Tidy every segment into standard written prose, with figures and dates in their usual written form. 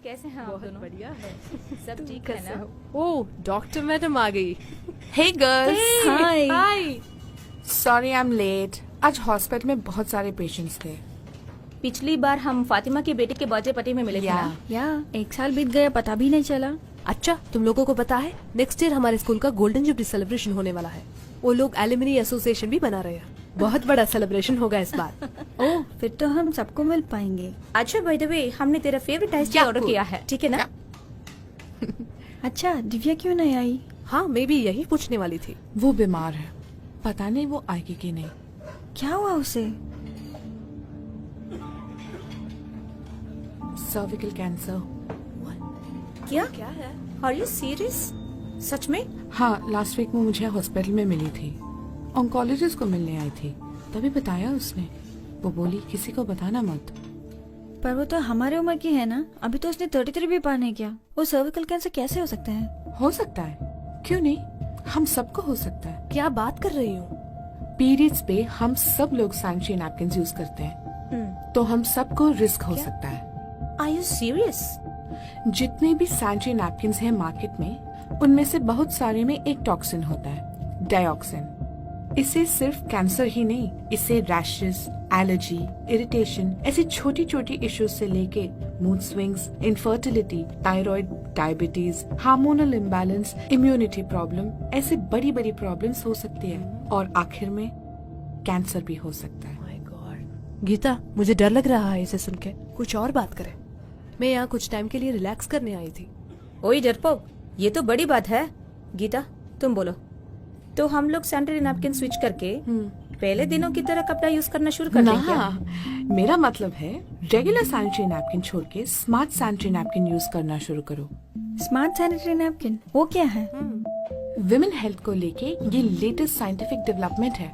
कैसे हैं आप बहुत दोनों? बढ़िया। सब ठीक है ना? ओह, डॉक्टर मैडम आ गई। Hey girls, hi. Hi. sorry I'm late. आज हॉस्पिटल में बहुत सारे पेशेंट्स थे। पिछली बार हम फातिमा के बेटे के बर्थडे पार्टी में मिले थे ना? या 1 साल बीत गया, पता भी नहीं चला। अच्छा, तुम लोगों को पता है नेक्स्ट ईयर हमारे स्कूल का गोल्डन जुबली सेलिब्रेशन होने वाला है। वो लोग एलुमनी एसोसिएशन भी बना रहे हैं। बहुत बड़ा सेलिब्रेशन होगा इस बार। ओह, फिर तो हम सबको मिल पाएंगे। अच्छा बाय द वे, हमने तेरा फेवरेट आइसक्रीम ऑर्डर किया है, ठीक है ना? अच्छा, दिव्या क्यों नहीं आई? हाँ, मैं भी यही पूछने वाली थी। वो बीमार है, पता नहीं वो आएगी कि नहीं। क्या हुआ उसे? Cervical cancer. क्या क्या है? Are you serious? सच में? हाँ, लास्ट वीक वो मुझे हॉस्पिटल में मिली थी। ऑन्कोलॉजिस्ट को मिलने आई थी, तभी बताया उसने। वो बोली किसी को बताना मत। पर वो तो हमारे उम्र की है ना। अभी तो उसने 33 भी पार नहीं किया। वो सर्विकल कैंसर कैसे हो सकता है? हो सकता है, क्यों नहीं, हम सबको हो सकता है। क्या बात कर रही हो? पीरियड्स पे हम सब लोग सैनिटरी नैपकिन यूज करते हैं, तो हम सबको रिस्क हो सकता है। Are you serious? जितने भी सैनिटरी नैपकिन हैं मार्केट में, उनमें से बहुत सारे में एक टॉक्सिन होता है, डाइऑक्सिन। इससे सिर्फ कैंसर ही नहीं, इससे रैशेस, एलर्जी, इरिटेशन, ऐसी छोटी छोटी इश्यूज से लेके mood swings, infertility, thyroid, diabetes, hormonal imbalance, immunity problem, ऐसे बड़ी बड़ी प्रॉब्लम्स हो सकती है, और आखिर में कैंसर भी हो सकता है। My God. गीता, मुझे डर लग रहा है इसे सुन के। कुछ और बात करें। मैं यहाँ कुछ टाइम के लिए रिलैक्स करने आई थी। ओए डरपोक, ये तो बड़ी बात है। गीता, तुम बोलो। तो हम लोग सैनिटरी नैपकिन स्विच करके पहले दिनों की तरह कपड़ा यूज करना शुरू कर दें क्या? ना, मेरा मतलब है रेगुलर सैनिटरी नैपकिन छोड़ के स्मार्ट सैनिटरी नैपकिन यूज करना शुरू करो। स्मार्ट सैनिटरी नैपकिन वो क्या है? विमेन हेल्थ को लेके ये लेटेस्ट साइंटिफिक डेवलपमेंट है।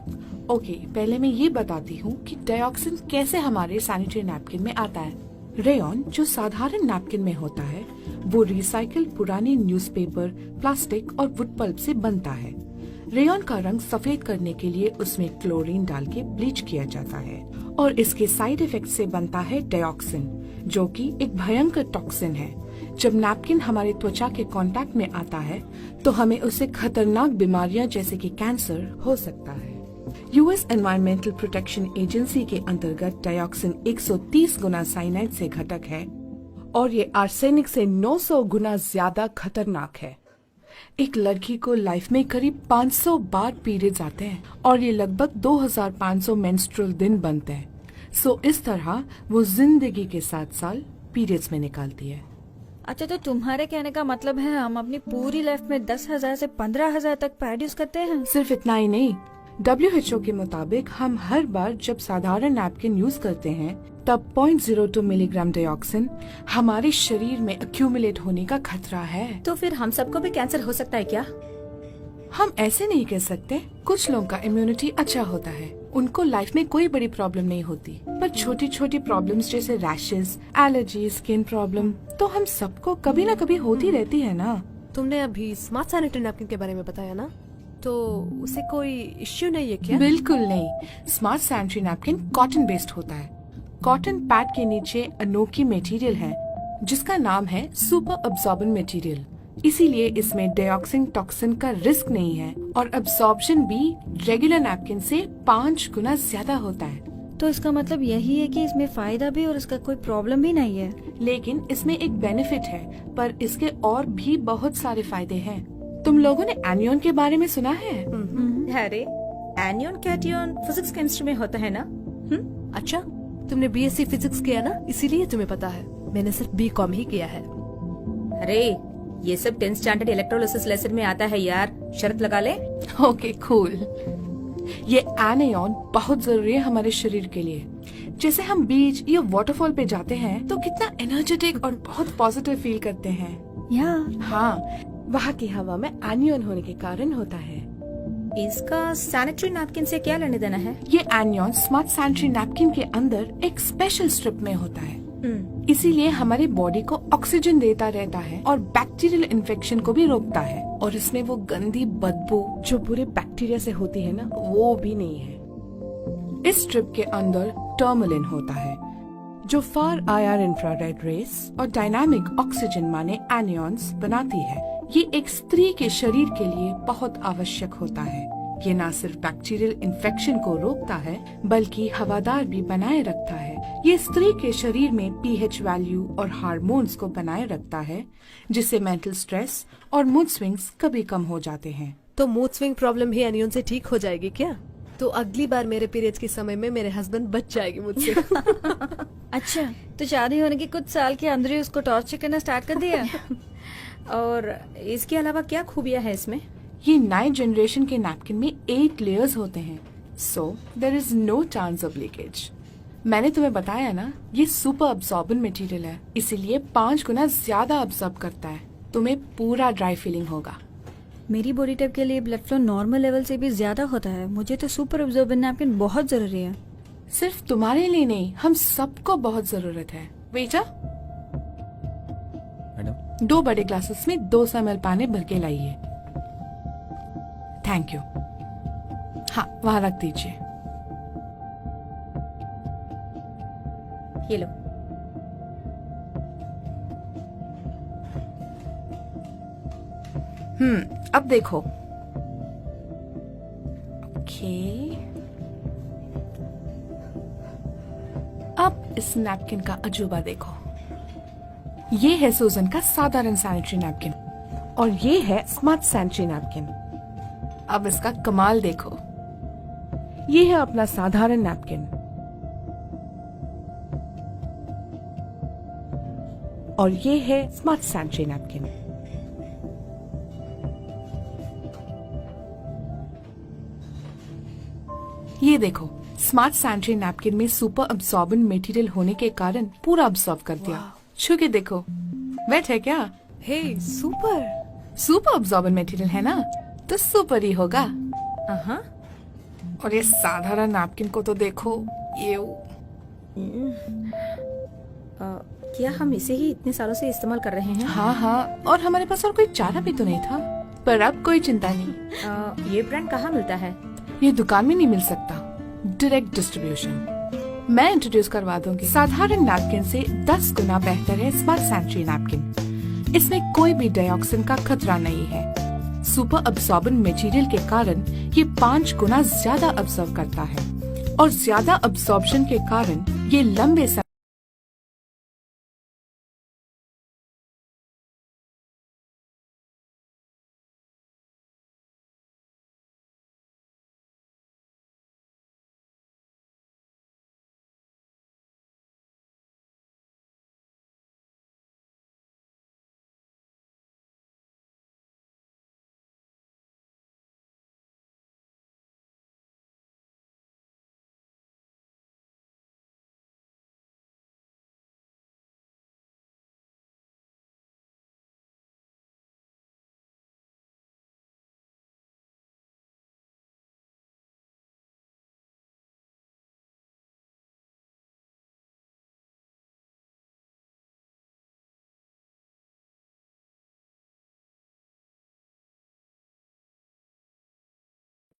ओके, पहले मैं ये बताती हूँ कि डाइऑक्सिन कैसे हमारे सैनिटरी नैपकिन में आता है। रेयॉन जो साधारण नैपकिन में होता है, वो रिसाइकिल पुराने न्यूज़पेपर, प्लास्टिक और वुड पल्प से बनता है। रेयॉन का रंग सफेद करने के लिए उसमें क्लोरीन डाल के ब्लीच किया जाता है, और इसके साइड इफेक्ट से बनता है डाइऑक्सिन, जो कि एक भयंकर टॉक्सिन है। जब नैपकिन हमारे त्वचा के कांटेक्ट में आता है, तो हमें उससे खतरनाक बीमारियां जैसे कि कैंसर हो सकता है। यूएस एनवायरमेंटल प्रोटेक्शन एजेंसी के अंतर्गत डाइऑक्सिन 130 गुना साइनाइड से घटक है, और ये आर्सेनिक से 900 गुना ज्यादा खतरनाक है। एक लड़की को लाइफ में करीब 500 बार पीरियड्स आते हैं, और ये लगभग 2500 मेंस्ट्रुअल दिन बनते हैं। सो इस तरह वो जिंदगी के 7 साल पीरियड्स में निकालती है। अच्छा, तो तुम्हारे कहने का मतलब है हम अपनी पूरी लाइफ में 10,000 से 15,000 तक पैड यूज करते हैं? सिर्फ इतना ही नहीं, WHO के मुताबिक हम हर बार जब साधारण नैपकिन यूज करते हैं, तब 0.02 मिलीग्राम डाइऑक्सिन हमारे शरीर में एक्यूमुलेट होने का खतरा है। तो फिर हम सबको भी कैंसर हो सकता है क्या? हम ऐसे नहीं कह सकते। कुछ लोगों का इम्यूनिटी अच्छा होता है, उनको लाइफ में कोई बड़ी प्रॉब्लम नहीं होती, पर छोटी छोटी प्रॉब्लम्स जैसे रैशेस, एलर्जी, स्किन प्रॉब्लम तो हम सबको कभी न कभी होती रहती है ना। तुमने अभी स्मार्ट सैनिटरी नैपकिन के बारे में बताया ना, तो उसे कोई इश्यू नहीं है क्या? बिल्कुल नहीं। Smart sanitary napkin cotton based होता है। कॉटन पैड के नीचे अनोखी मटेरियल है जिसका नाम है सुपर अब्सॉर्बेंट मटेरियल। इसीलिए इसमें डाइऑक्सिन टॉक्सिन का रिस्क नहीं है, और अब्सॉर्प्शन भी रेगुलर नैपकिन से 5 गुना ज्यादा होता है। तो इसका मतलब यही है कि इसमें फायदा भी और इसका कोई प्रॉब्लम भी नहीं है। लेकिन इसमें एक बेनिफिट है, पर इसके और भी बहुत सारे फायदे हैं। तुम लोगों ने एनियन के बारे में सुना है? अरे एनियन कैटियन फिजिक्स केमिस्ट्री में होता है ना? अच्छा, तुमने बीएससी फिजिक्स किया ना, इसीलिए तुम्हें पता है। मैंने सिर्फ बीकॉम ही किया है। अरे ये सब 10th स्टैंडर्ड इलेक्ट्रोलिसिस लेसन में आता है यार, शर्त लगा ले। Okay cool. ये एनियन बहुत जरूरी है हमारे शरीर के लिए। जैसे हम बीच या वाटरफॉल पे जाते हैं तो कितना एनर्जेटिक और बहुत पॉजिटिव फील करते हैं। या हाँ, वहाँ की हवा में एनियन होने के कारण होता है। इसका सैनिटरी नैपकिन से क्या लेने देना है? ये एनियन स्मार्ट सैनिटरी नैपकिन के अंदर एक स्पेशल स्ट्रिप में होता है। इसीलिए हमारी बॉडी को ऑक्सीजन देता रहता है और बैक्टीरियल इन्फेक्शन को भी रोकता है, और इसमें वो गंदी बदबू जो पूरे बैक्टीरिया से होती है ना, वो भी नहीं है। इस स्ट्रिप के अंदर टर्मलिन होता है। जो फार IR इंफ्रारेड रेस और डायनामिक ऑक्सीजन माने एनियॉन्स बनाती है। ये एक स्त्री के शरीर के लिए बहुत आवश्यक होता है। ये न सिर्फ बैक्टीरियल इन्फेक्शन को रोकता है बल्कि हवादार भी बनाए रखता है। ये स्त्री के शरीर में pH वैल्यू और हार्मोन्स को बनाए रखता है, जिससे मेंटल स्ट्रेस और मूड स्विंग्स कभी कम हो जाते हैं। तो मूड स्विंग प्रॉब्लम भी एनियन से ठीक हो जाएगी क्या? तो अगली बार मेरे पीरियड्स के समय में मेरे हस्बैंड बच जाएगी मुझसे। अच्छा, तो शादी होने के कुछ साल के अंदर ही उसको टॉर्चर करना स्टार्ट कर दिया? और इसके अलावा क्या खूबियां है इसमें? ये नए जनरेशन के नैपकिन में 8 लेयर्स होते हैं, so there is no chance of leakage. मैंने तुम्हें बताया ना, ये सुपर अब्सॉर्बेंट मटेरियल है, इसीलिए 5 गुना ज्यादा अब्सॉर्ब करता है। तुम्हें पूरा ड्राई फीलिंग होगा। मेरी बॉडी टाइप के लिए ब्लड फ्लो नॉर्मल लेवल से भी ज्यादा होता है। मुझे तो सुपर अब्जॉर्बेंट नैपकिन बहुत जरूरी है। सिर्फ तुम्हारे लिए नहीं, हम सबको बहुत जरूरत है। वेटर, मैडम 2 बड़े ग्लासेस में 200 ml पानी भर के लाइए। Thank you. हाँ, वहाँ रख दीजिए। ये लो। अब देखो। ओके, अब इस नैपकिन का अजूबा देखो। ये है सूजन का साधारण सैनिटरी नैपकिन और ये है स्मार्ट सैनिटरी नैपकिन। अब इसका कमाल देखो। ये है अपना साधारण नैपकिन और ये है स्मार्ट सैनिटरी नैपकिन। ये देखो, स्मार्ट सैनिटरी नैपकिन में सुपर अब्सॉर्बेंट मटेरियल होने के कारण पूरा अब्सॉर्ब कर दिया। छू के देखो, वेट है क्या? हे सुपर। सुपर अब्सॉर्बेंट मटेरियल है ना, तो सुपर ही होगा। हाँ, और ये साधारण नैपकिन को तो देखो, ये क्या हम इसे ही इतने सालों से इस्तेमाल कर रहे हैं? हाँ हाँ, और हमारे पास और कोई चारा भी तो नहीं था, पर अब कोई चिंता नहीं। ये ब्रांड कहाँ मिलता है? ये दुकान में नहीं मिल सकता, डायरेक्ट डिस्ट्रीब्यूशन। मैं इंट्रोड्यूस करवा दूंगी। साधारण नैपकिन से 10 गुना बेहतर है स्मार्ट सैनिटरी नैपकिन। इसमें कोई भी डाइऑक्सिन का खतरा नहीं है। सुपर अब्सॉर्बेंट मटेरियल के कारण ये 5 गुना ज्यादा अब्सॉर्ब करता है और ज्यादा अब्सॉर्प्शन के कारण ये लंबे समय